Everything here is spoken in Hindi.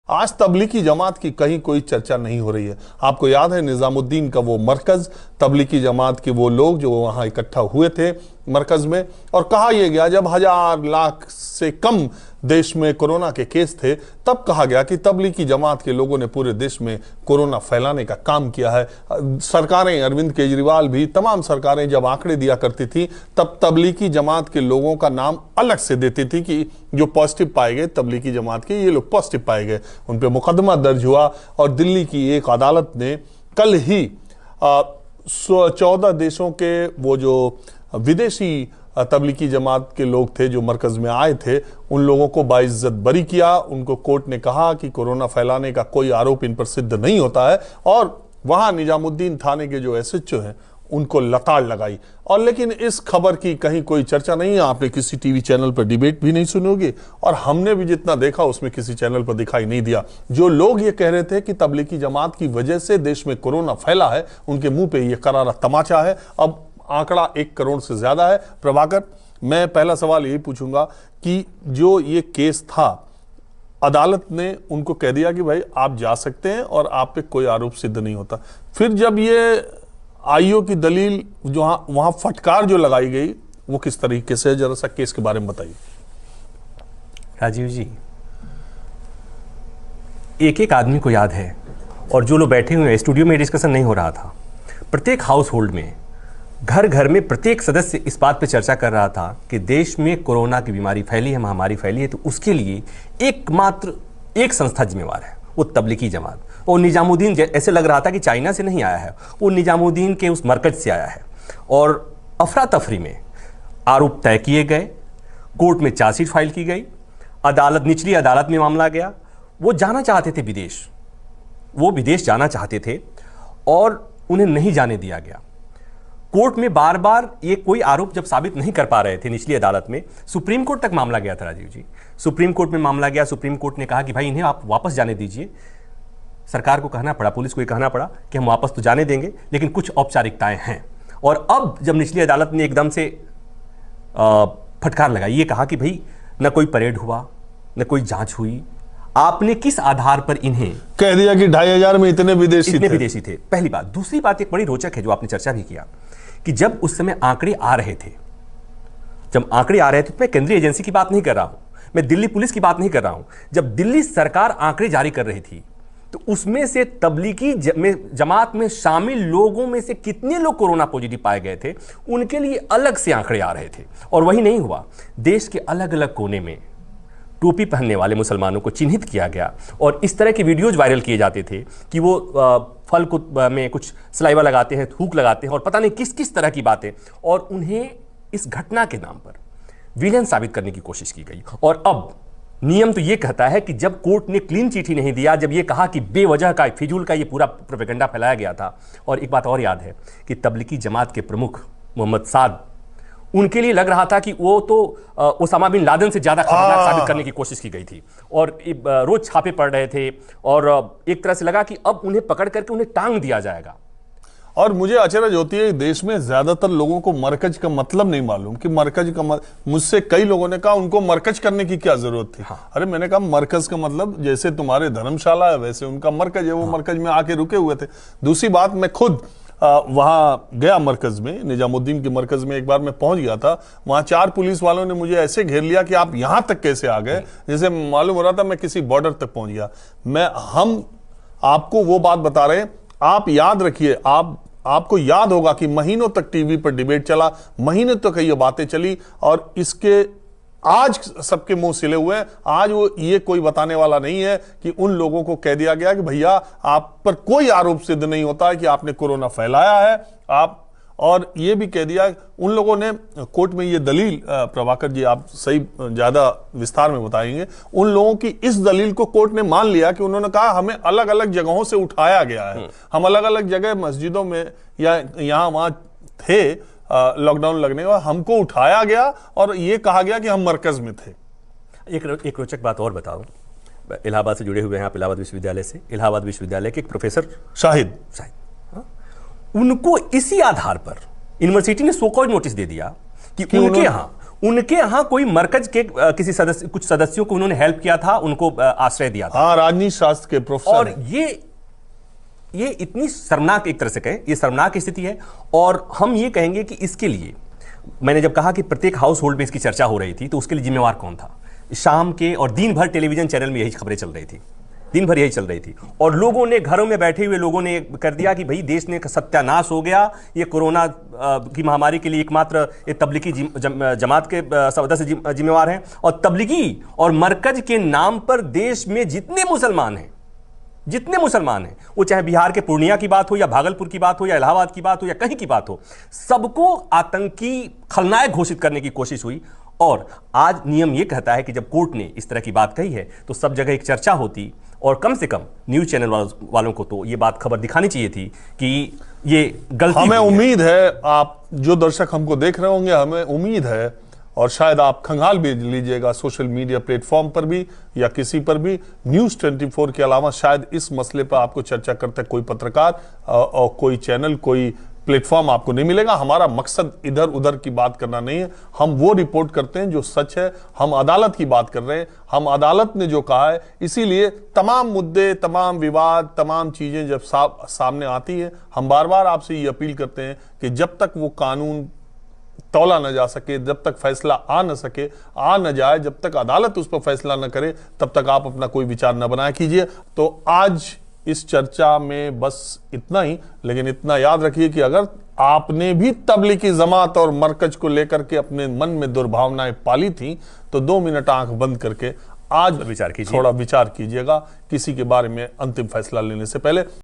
आज तबलीगी जमात की कहीं कोई चर्चा नहीं हो रही है। आपको याद है निजामुद्दीन का वो मरकज, तबलीगी जमात के वो लोग जो वहां इकट्ठा हुए थे मरकज में, और कहा यह गया जब 1000 लाख से कम देश में कोरोना के केस थे, तब कहा गया कि तबलीगी जमात के लोगों ने पूरे देश में कोरोना फैलाने का काम किया है। सरकारें, अरविंद केजरीवाल भी, तमाम सरकारें जब आंकड़े दिया करती थी तब तबलीगी जमात के लोगों का नाम अलग से देती थी कि जो पॉजिटिव पाए गए तबलीगी जमात के, ये लोग पॉजिटिव पाए गए, उन पर मुकदमा दर्ज हुआ। और दिल्ली की एक अदालत ने कल ही 14 देशों के वो जो विदेशी तबलीगी जमात के लोग थे जो मरकज में आए थे, उन लोगों को बाइज्जत बरी किया। उनको कोर्ट ने कहा कि कोरोना फैलाने का कोई आरोप इन पर सिद्ध नहीं होता है, और वहां निजामुद्दीन थाने के जो एसएचओ हैं उनको लताड़ लगाई। और लेकिन इस खबर की कहीं कोई चर्चा नहीं है। आपने किसी टीवी चैनल पर डिबेट भी नहीं सुनी होगी, और हमने भी जितना देखा उसमें किसी चैनल पर दिखाई नहीं दिया। जो लोग ये कह रहे थे कि तबलीगी जमात की वजह से देश में कोरोना फैला है, उनके मुंह पे ये करारा तमाचा है। अब आंकड़ा 1 करोड़ से ज्यादा है। प्रभाकर, मैं पहला सवाल यही पूछूंगा कि जो ये केस था, अदालत ने उनको कह दिया कि भाई आप जा सकते हैं और आप पे कोई आरोप सिद्ध नहीं होता। फिर जब ये आईओ की दलील जो वहां फटकार जो लगाई गई, वो किस तरीके से, जरा सा केस के बारे में बताइए। राजीव जी, एक एक आदमी को याद है, और जो लोग बैठे हुए हैं, स्टूडियो में डिस्कशन नहीं हो रहा था, प्रत्येक हाउस होल्ड में, घर घर में प्रत्येक सदस्य इस बात पे चर्चा कर रहा था कि देश में कोरोना की बीमारी फैली है, महामारी फैली है, तो उसके लिए एकमात्र एक संस्था जिम्मेवार है, वो तबलीगी जमात। और निजामुद्दीन ऐसे लग रहा था कि चाइना से नहीं आया है, वो निजामुद्दीन के उस मरकज से आया है। और अफरा तफरी में आरोप तय किए गए, कोर्ट में चार्जशीट फाइल की गई, अदालत, निचली अदालत में मामला गया। वो जाना चाहते थे विदेश, वो विदेश जाना चाहते थे और उन्हें नहीं जाने दिया गया। कोर्ट में बार बार ये कोई आरोप जब साबित नहीं कर पा रहे थे निचली अदालत में, सुप्रीम कोर्ट तक मामला गया था राजीव जी। सुप्रीम कोर्ट में मामला गया, सुप्रीम कोर्ट ने कहा कि भाई इन्हें आप वापस जाने दीजिए। सरकार को कहना पड़ा, पुलिस को ये कहना पड़ा कि हम वापस तो जाने देंगे, लेकिन कुछ औपचारिकताएं हैं। और अब जब निचली अदालत ने एकदम से फटकार लगाई, ये कहा कि भाई न कोई परेड हुआ, न कोई जांच हुई, आपने किस आधार पर इन्हें कह दिया कि 2500 में इतने विदेशी थे। पहली बात। दूसरी बात एक बड़ी रोचक है जो आपने चर्चा भी किया कि जब उस समय आंकड़े आ रहे थे, तो मैं केंद्रीय एजेंसी की बात नहीं कर रहा हूं, मैं दिल्ली पुलिस की बात नहीं कर रहा हूं। जब दिल्ली सरकार आंकड़े जारी कर रही थी, तो उसमें से तबलीगी जमात में शामिल लोगों में से कितने लोग कोरोना पॉजिटिव पाए गए थे, उनके लिए अलग से आंकड़े आ रहे थे। और वही नहीं हुआ, देश के अलग अलग कोने में टोपी पहनने वाले मुसलमानों को चिन्हित किया गया, और इस तरह के वीडियोज वायरल किए जाते थे कि वो फल को में कुछ सलाइवा लगाते हैं, थूक लगाते हैं, और पता नहीं किस किस तरह की बातें, और उन्हें इस घटना के नाम पर विलेन साबित करने की कोशिश की गई। और अब नियम तो ये कहता है कि जब कोर्ट ने क्लीन चिट ही नहीं दिया, जब ये कहा कि बेवजह का, फिजूल का ये पूरा प्रोपेगेंडा फैलाया गया था। और एक बात और याद है कि तबलीगी जमात के प्रमुख मोहम्मद साद, उनके लिए लग रहा था कि वो तो ओसामा बिन लादेन से ज्यादा खतरनाक साबित करने की कोशिश की गई थी, और रोज छापे पड़ रहे थे, और एक तरह से लगा कि अब उन्हें पकड़ करके उन्हें टांग दिया जाएगा। और मुझे अचरज होती है, देश में ज्यादातर लोगों को मरकज का मतलब नहीं मालूम कि मरकज का मुझसे कई लोगों ने कहा उनको मरकज करने की क्या जरूरत थी। हाँ। अरे मैंने कहा मरकज का मतलब जैसे तुम्हारे धर्मशाला है वैसे उनका मरकज है, वो हाँ। मरकज में आके रुके हुए थे। दूसरी बात, मैं खुद वहां गया मरकज में, निजामुद्दीन के मरकज में एक बार मैं पहुंच गया था। वहां 4 पुलिस वालों ने मुझे ऐसे घेर लिया कि आप यहां तक कैसे आ गए, जैसे मालूम हो रहा था मैं किसी बॉर्डर तक पहुंच गया। हम आपको वो बात बता रहे हैं, आप याद रखिए, आपको याद होगा कि महीनों तक टीवी पर डिबेट चला, महीनों तक ये बातें चली, और इसके आज सबके मुंह सिले हुए हैं। आज वो ये कोई बताने वाला नहीं है कि उन लोगों को कह दिया गया कि भैया आप पर कोई आरोप सिद्ध नहीं होता है कि आपने कोरोना फैलाया है। आप, और ये भी कह दिया उन लोगों ने कोर्ट में ये दलील, प्रभाकर जी आप सही ज्यादा विस्तार में बताएंगे, उन लोगों की इस दलील को कोर्ट ने मान लिया कि उन्होंने कहा हमें अलग अलग जगहों से उठाया गया है, हम अलग अलग जगह मस्जिदों में या यहां वहां थे लॉकडाउन लगने का, हमको उठाया गया और ये कहा गया कि हम मरकज में थे। एक रोचक बात और बताऊं, इलाहाबाद से जुड़े हुए हैं आप, इलाहाबाद विश्वविद्यालय से, इलाहाबाद विश्वविद्यालय के एक प्रोफेसर शाहिद, उनको इसी आधार पर यूनिवर्सिटी ने सो कॉल्ड नोटिस दे दिया कि उनके यहाँ कोई मरकज के किसी सदस्य, कुछ सदस्यों को उन्होंने हेल्प किया था, उनको आश्रय दिया था। हाँ, राजनीति शास्त्र के प्रोफेसर। और ये इतनी शर्मनाक, एक तरह से कहें ये शर्मनाक स्थिति है। और हम ये कहेंगे कि इसके लिए मैंने जब कहा कि प्रत्येक हाउस होल्ड में इसकी चर्चा हो रही थी, तो उसके लिए जिम्मेवार कौन था? शाम के और दिन भर टेलीविजन चैनल में यही खबरें चल रही थी, दिन भर यही चल रही थी। और लोगों ने, घरों में बैठे हुए लोगों ने कर दिया कि भाई देश ने सत्यानाश हो गया, ये कोरोना की महामारी के लिए एकमात्र ये तबलीगी जमात के सदस्य जिम्मेवार हैं। और तबलीगी और मरकज के नाम पर देश में जितने मुसलमान हैं, वो चाहे बिहार के पूर्णिया की बात हो, या भागलपुर की बात हो, या इलाहाबाद की बात हो, या कहीं की बात हो, सबको आतंकी खलनायक घोषित करने की कोशिश हुई। और आज नियम यह कहता है कि जब कोर्ट ने इस तरह की बात कही है तो सब जगह एक चर्चा होती, और कम से कम न्यूज चैनल वालों को तो ये बात खबर दिखानी चाहिए थी कि ये गलती। हमें उम्मीद है, आप जो दर्शक हमको देख रहे होंगे, हमें उम्मीद है, और शायद आप खंगाल भी लीजिएगा सोशल मीडिया प्लेटफॉर्म पर भी या किसी पर भी, न्यूज़ 24 के अलावा शायद इस मसले पर आपको चर्चा करते कोई पत्रकार और कोई चैनल, कोई प्लेटफॉर्म आपको नहीं मिलेगा। हमारा मकसद इधर उधर की बात करना नहीं है, हम वो रिपोर्ट करते हैं जो सच है। हम अदालत की बात कर रहे हैं, हम अदालत ने जो कहा है, इसीलिए तमाम मुद्दे, तमाम विवाद, तमाम चीजें जब सामने आती है, हम बार बार आपसे ये अपील करते हैं कि जब तक वो कानून तौला न जा सके, जब तक फैसला आ न जाए, जब तक अदालत उस पर फैसला न करे, तब तक आप अपना कोई विचार न बनाया कीजिए। तो आज इस चर्चा में बस इतना ही, लेकिन इतना याद रखिए कि अगर आपने भी तबलीगी जमात और मरकज को लेकर के अपने मन में दुर्भावनाएं पाली थी, तो 2 मिनट आंख बंद करके आज विचार कीजिए, थोड़ा विचार कीजिएगा किसी के बारे में अंतिम फैसला लेने से पहले।